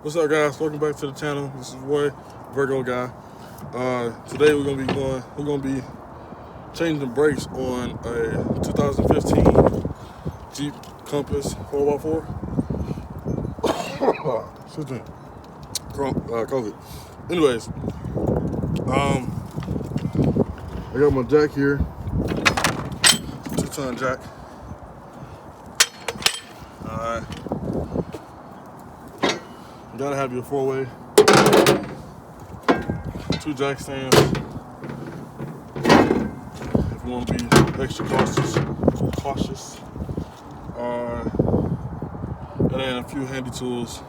What's up, guys? Welcome back to the channel. This is Roy, Virgo guy. Today we're gonna be changing the brakes on a 2015 Jeep Compass 4x4. Excuse me. COVID. Anyways, I got my jack here, 2-ton jack. You gotta have your 4-way, 2 jack stands if you want to be extra cautious. And then a few handy tools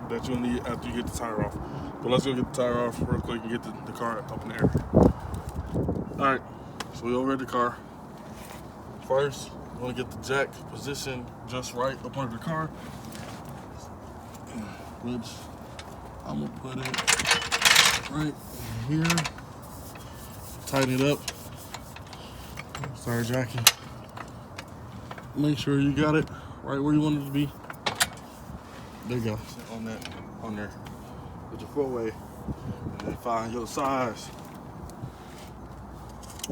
that you'll need after you get the tire off. But let's go get the tire off real quick and get the car up in the air. Alright, so we over at the car. First, you want to get the jack positioned just right up under the car, which I'm gonna put it right here. Tighten it up. Start jacking. Make sure you got it right where you want it to be. There you go. On there. With your 4-way, and then find your size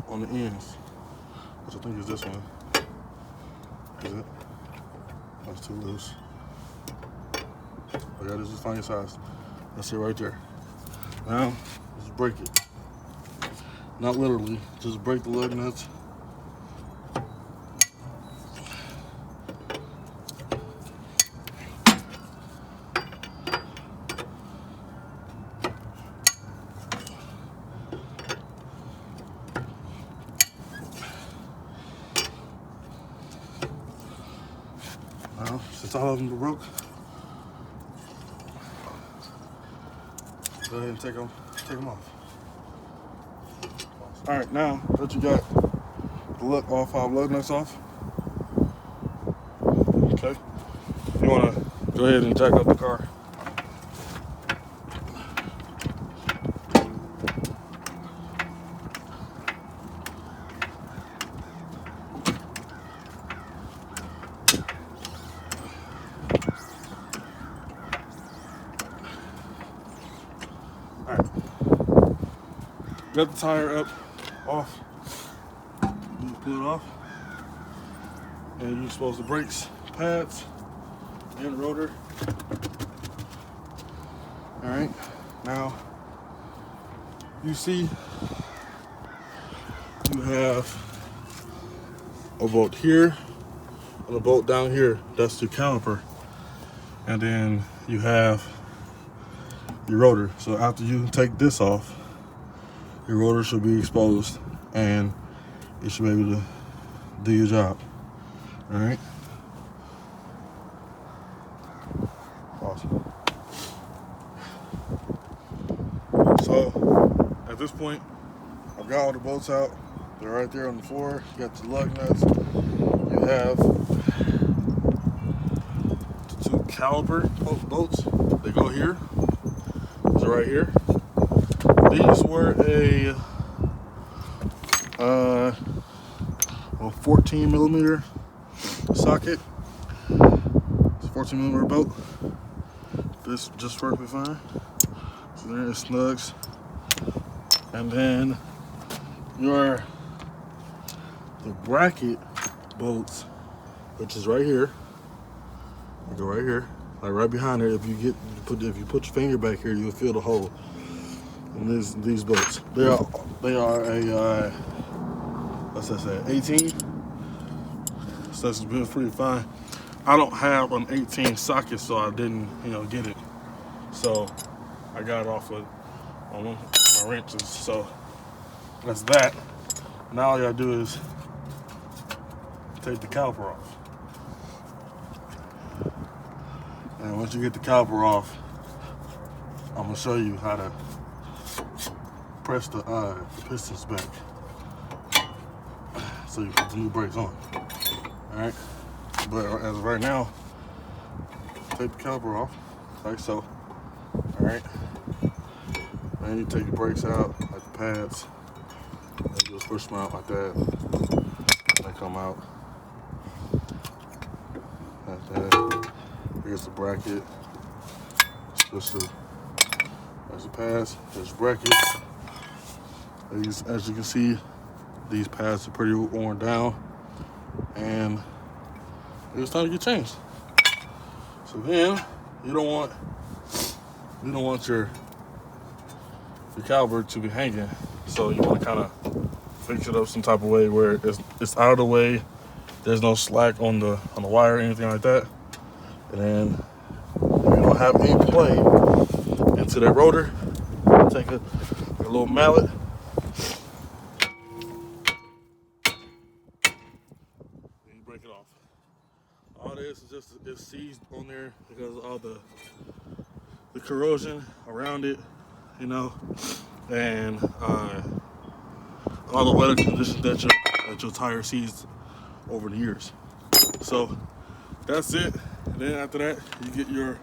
on the ends, which I think is this one. Is it? That's too loose. Okay, this is find your size. That's it right there. Now, just break it. Not literally, just break the lug nuts. Now, since all of them are broke, go ahead and take them off. All right, now that you got the all 5 lug nuts off, okay, you want to go ahead and jack up the car. All right, got the tire off. You pull it off, and you expose the brakes pads and rotor. All right, now you see you have a bolt here and a bolt down here. That's the caliper, and then you have your rotor. So after you take this off, your rotor should be exposed and it should be able to do your job. All right. Awesome. So at this point, I've got all the bolts out. They're right there on the floor. You got the lug nuts. You have the 2 caliper bolts. They go here. These are right here. These were a 14 millimeter socket. It's a 14 millimeter bolt. This just perfectly fine. So there it snugs. And then the bracket bolts, which is right here. You go right here, like right behind there. If you put your finger back here, you'll feel the hole. And these bolts, they are a what's that say, 18. So that's been pretty fine. I don't have an 18 socket, so I didn't get it. So I got it off on my wrenches. So that's that. Now all you gotta do is take the caliper off. And once you get the caliper off, I'm gonna show you how to press the pistons back so you put the new brakes on. All right, but as of right now, take the caliper off like so. All right, then you take your brakes out, like the pads, and you just push them out like that. They come out like that. Here's the bracket. Just as a pads, there's brackets. As you can see, these pads are pretty worn down, and it's time to get changed. So then you don't want your caliper to be hanging. So you want to kind of fix it up some type of way where it's out of the way. There's no slack on the wire or anything like that. And then if you don't have any play into that rotor, take a little mallet. And you break it off. All this is just it's seized on there because of all the corrosion around it, you know, and all the weather conditions that your tire sees over the years. So that's it. And then after that, you get your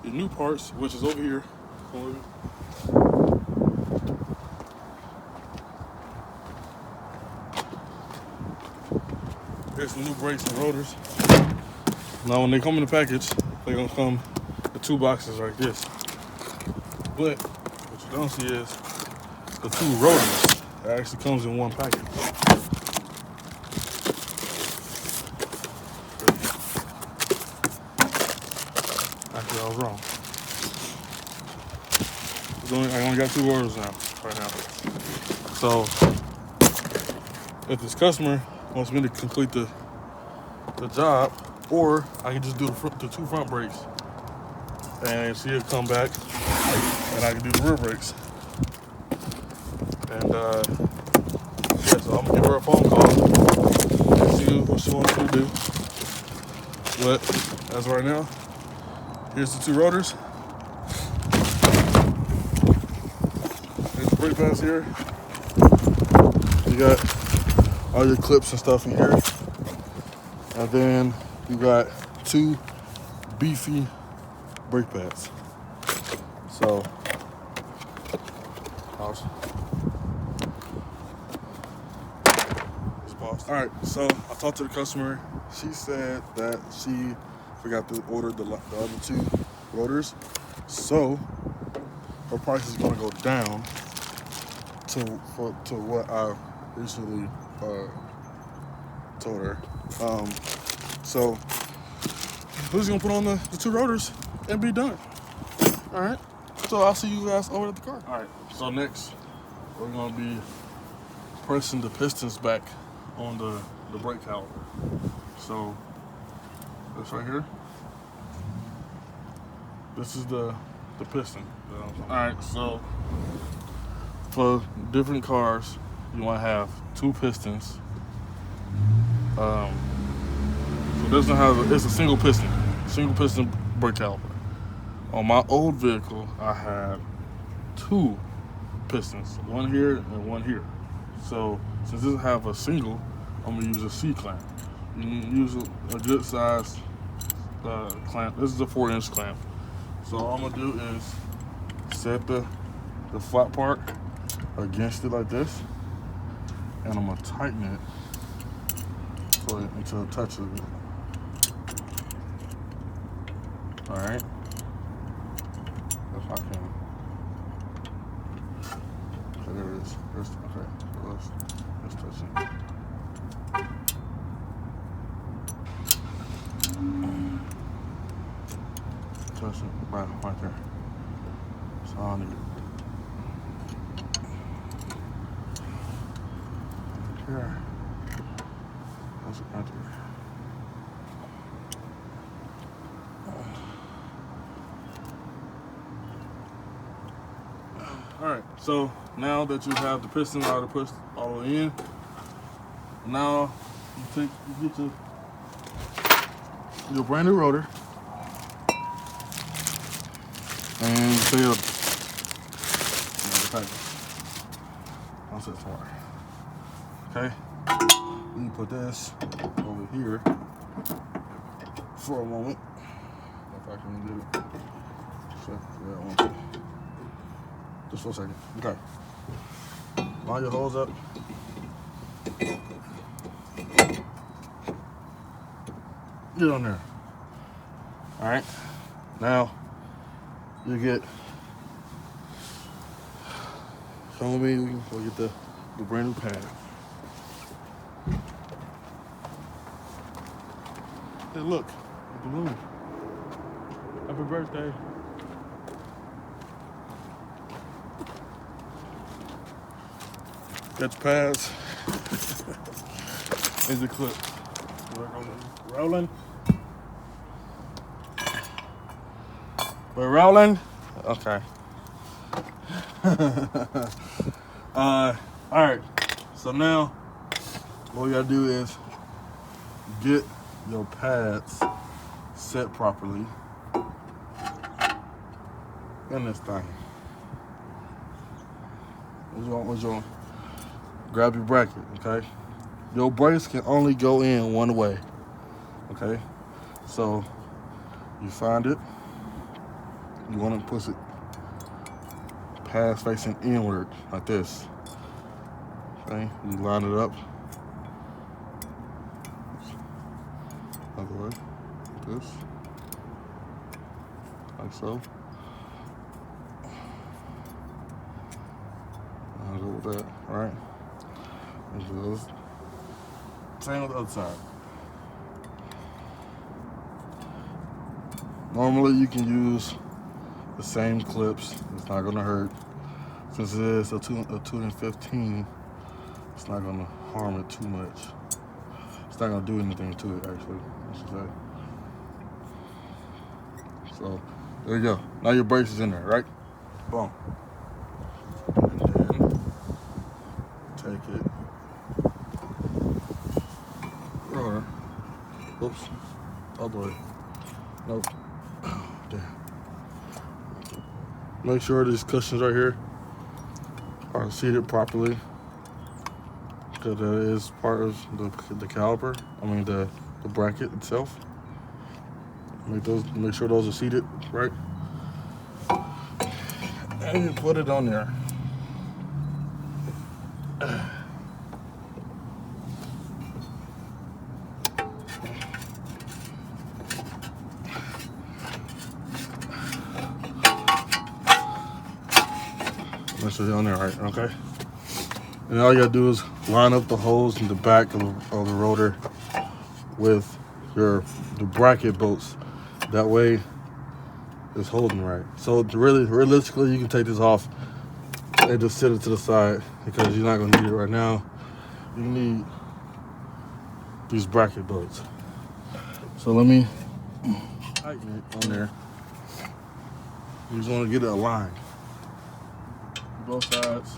new parts, which is over here. Here's some new brakes and rotors. Now when they come in the package, they're gonna come in 2 boxes like this. But what you don't see is the 2 rotors. It actually comes in 1 package. Actually, I was wrong. I only got 2 rotors now, right now. So if this customer wants me to complete the job, or I can just do the 2 front brakes, and she'll come back, and I can do the rear brakes. And yeah, so I'm gonna give her a phone call and see what she wants me to do. But as of right now, here's the 2 rotors. There's the brake pads here. You got all your clips and stuff in here. And then you got 2 beefy brake pads. So, all right, so I talked to the customer. She said that she forgot to order the other 2 rotors. So her price is gonna go down to what I recently told her. So we're just gonna put on the 2 rotors and be done. All right. So I'll see you guys over at the car. All right. So next, we're gonna be pressing the pistons back on the brake caliper. So this right here. This is the piston. All right. So for different cars, you want to have 2 pistons. So this one has it's a single piston brake caliper. On my old vehicle, I had 2 pistons, one here and one here. So since this have a single, I'm gonna use a C clamp. You can use a good size clamp. This is a 4-inch clamp. So all I'm gonna do is set the flat part against it like this, and I'm gonna tighten it so until it touches it. All right. If I can. Okay, there it is. Okay, let's touch it. Touch it right there. So I need it. Here. That's it right there. All right, so now that you have the piston already pushed all the way in, now you get your brand new rotor and you fill up the package. I'll set some water. Okay, you put this over here for a moment. If I can do it. So, yeah, I want to. Just for a second. Okay. Line your hose up. Get on there. All right. Now, you get. Come with me. We'll get the brand new pad. Hey, look, a balloon. Happy birthday. Got the pads. Here's the clip. Rolling. We're rolling. Okay. All right. So now, what we gotta do is get your pads set properly in this thing. What you want? Grab your bracket, okay? Your brace can only go in one way, okay? So you find it. You want to push it pads facing inward like this. Okay, you line it up. Other way, like this, like so. I'll go with that, all right? And do those. Same with the other side. Normally you can use the same clips. It's not gonna hurt. Since it is a 2 and 15, it's not gonna harm it too much. It's not gonna do anything to it actually, I should say. So there you go. Now your brace is in there, right? Boom. And then take it. Rotor. Oops. Other way. Nope. Damn. Make sure these cushions right here are seated properly, because that is part of the caliper. I mean the bracket itself. Make sure those are seated right, and you put it on there. Make sure you're on there right, okay? And all you gotta do is line up the holes in the back of the rotor with the bracket bolts. That way it's holding right. So really, realistically, you can take this off and just sit it to the side, because you're not gonna need it right now. You need these bracket bolts. So let me tighten it on there. You just wanna get it aligned. Both sides.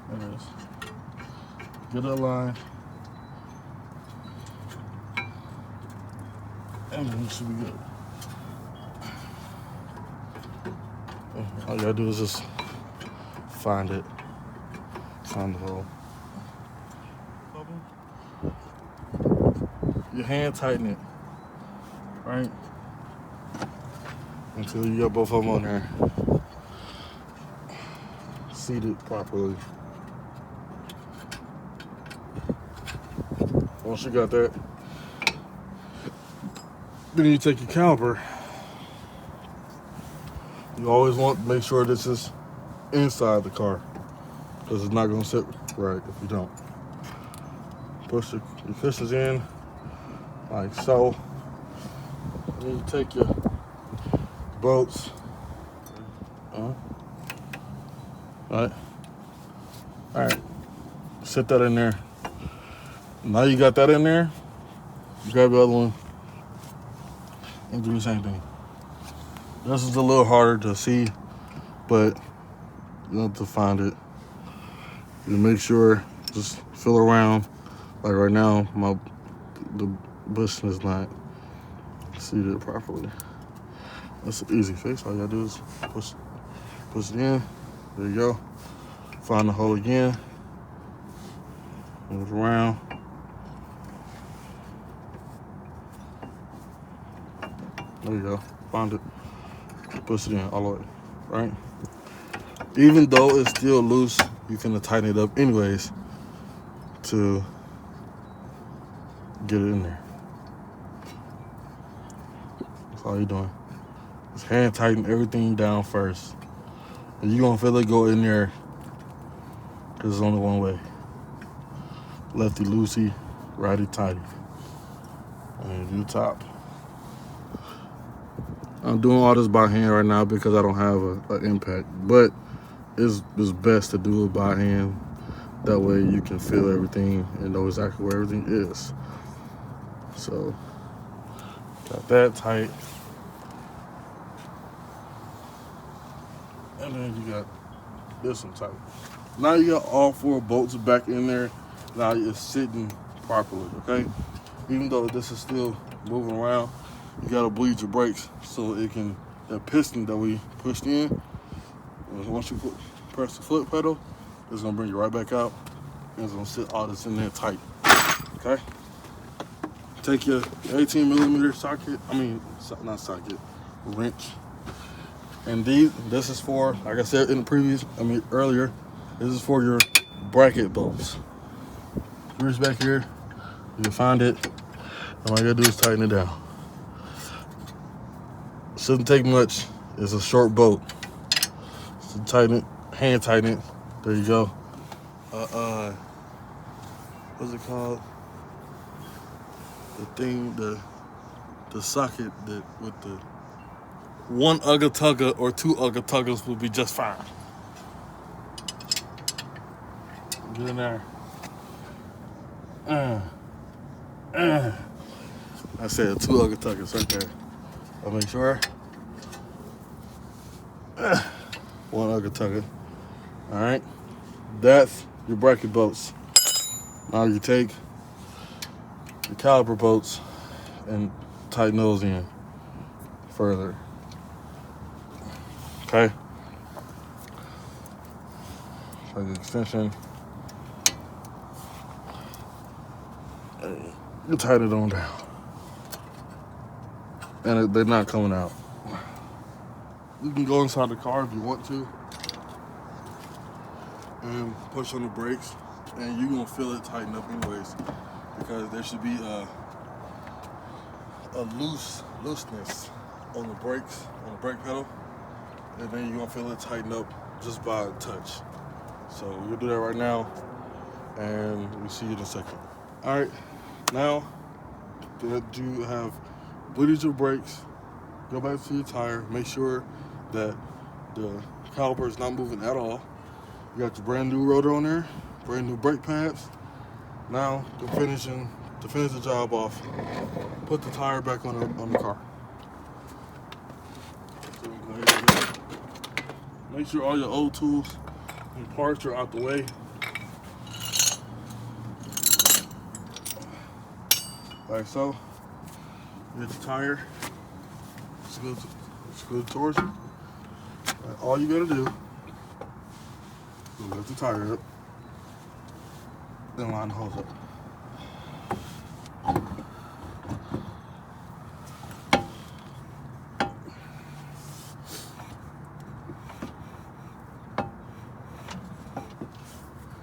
There it is. Get it aligned. And then it should be good. All you gotta do is just find it. Find the hole. Your hand tighten it. Right? Until you got both of them on there. Seated properly. Once you got that, then you take your caliper. You always want to make sure this is inside the car, because it's not going to sit right if you don't. Push your cushions in like so. Then you take your bolts. All right. Set that in there. Now you got that in there. Grab the other one and do the same thing. This is a little harder to see, but you have to find it. You make sure, just feel around. Like right now, the bushing is not seated properly. That's an easy fix. All you gotta do is push it in. There you go. Find the hole again. Move it around. There you go. Found it. Push it in all the way. Right? Even though it's still loose, you can tighten it up anyways to get it in there. That's all you're doing. Just hand tighten everything down first. And you're going to feel it go in there because it's only one way. Lefty loosey, righty tighty. And do the top. I'm doing all this by hand right now because I don't have an impact. But it's best to do it by hand. That way you can feel everything and know exactly where everything is. So, got that tight. And then you got this one tight. Now you got all 4 bolts back in there. Now it's sitting properly, okay? Even though this is still moving around, you gotta bleed your brakes so it can, that piston that we pushed in, once you press the foot pedal, it's gonna bring you right back out. And it's gonna sit all this in there tight, okay? Take your 18mm socket, not socket, wrench. And this is for, like I said in the earlier, this is for your bracket bolts. Reach back here, you can find it. And all you gotta do is tighten it down. Shouldn't take much. It's a short bolt. So tighten it, hand tighten it. There you go. What's it called? The thing, the socket that with the 1 ugga tugga or 2 ugga tuggas will be just fine. Get in there. I said 2 ugga tuggas right there. I'll make sure. 1 ugga tugga. All right. That's your bracket bolts. Now you take your caliper bolts and tighten those in further. Okay. Like the extension. You tighten it on down. And they're not coming out. You can go inside the car if you want to and push on the brakes, and you're gonna feel it tighten up anyways, because there should be a looseness on the brakes, on the brake pedal, and then you're gonna feel it tighten up just by a touch. So we'll do that right now, and we'll see you in a second. All right, now that you have bleeded your brakes, go back to your tire, make sure that the caliper is not moving at all. You got your brand new rotor on there, brand new brake pads. Now, to finish the job off, put the tire back on the car. So make sure all your old tools and parts are out the way. Like so. Get the tire, screw the torsion. All you gotta do is lift the tire up, then line the hose up.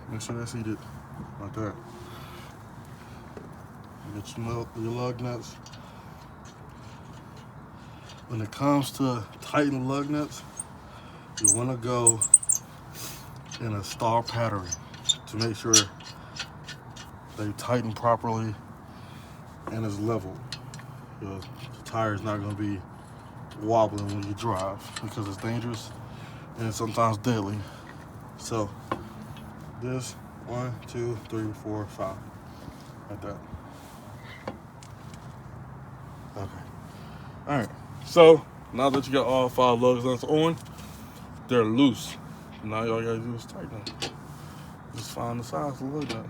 Make sure that's heated like that. Get your lug nuts. When it comes to tighten lug nuts, you want to go in a star pattern to make sure they tighten properly and is level. The tire is not going to be wobbling when you drive because it's dangerous and sometimes deadly. So this 1, 2, 3, 4, 5, like that. Okay. All right. So now that you got all 5 lug nuts on, they're loose. Now all you gotta do is tighten them. Just find the size of the lug nut.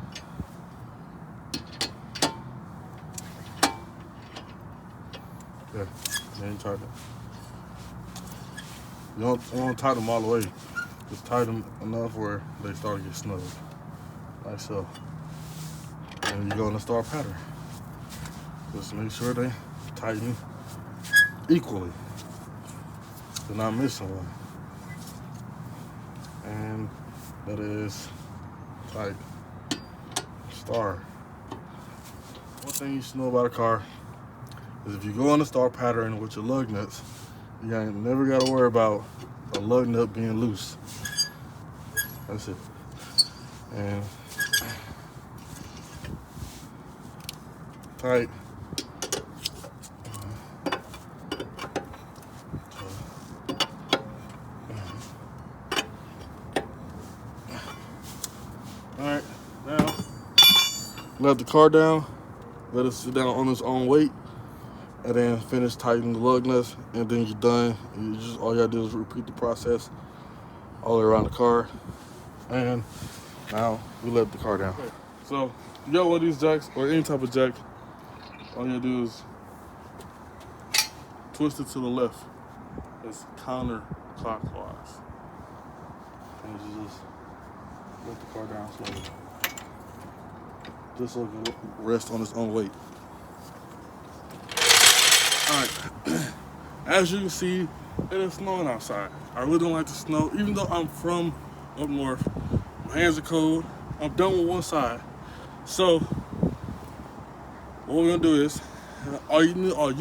Yeah, then you tighten it. You don't want to tighten them all the way. Just tighten them enough where they start to get snug, like so. And you go in the star pattern. Just make sure they tighten equally. They're not missing one. And that is tight. Star. One thing you should know about a car, is if you go on the star pattern with your lug nuts, you ain't never got to worry about a lug nut being loose. That's it. And tight. Alright, now let the car down, let it sit down on its own weight, and then finish tightening the lug nuts, and then you're done. All you gotta do is repeat the process all the way around the car, and now we let the car down. Okay. So you got one of these jacks or any type of jack, all you gotta do is twist it to the left. It's counterclockwise. And you just let the car down slowly. Just so it can rest on its own weight. Alright. As you can see, it is snowing outside. I really don't like the snow. Even though I'm from up north, my hands are cold. I'm done with one side. So what we're gonna do is all you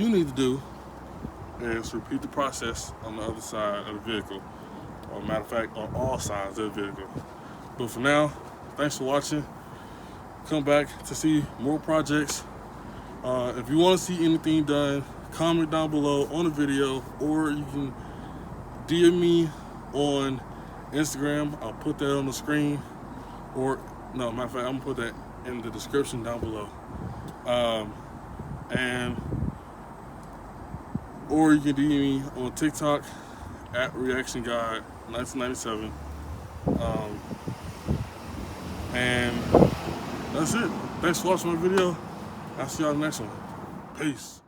need to do is repeat the process on the other side of the vehicle. Or matter of fact, on all sides of the vehicle. But for now, thanks for watching. Come back to see more projects. If you want to see anything done, comment down below on the video, or you can DM me on Instagram. I'll put that on the screen. Or, no, matter of fact, I'm gonna put that in the description down below. Or you can DM me on TikTok at Reaction Guide 1997. And that's it. Thanks for watching my video. I'll see y'all in the next one. Peace.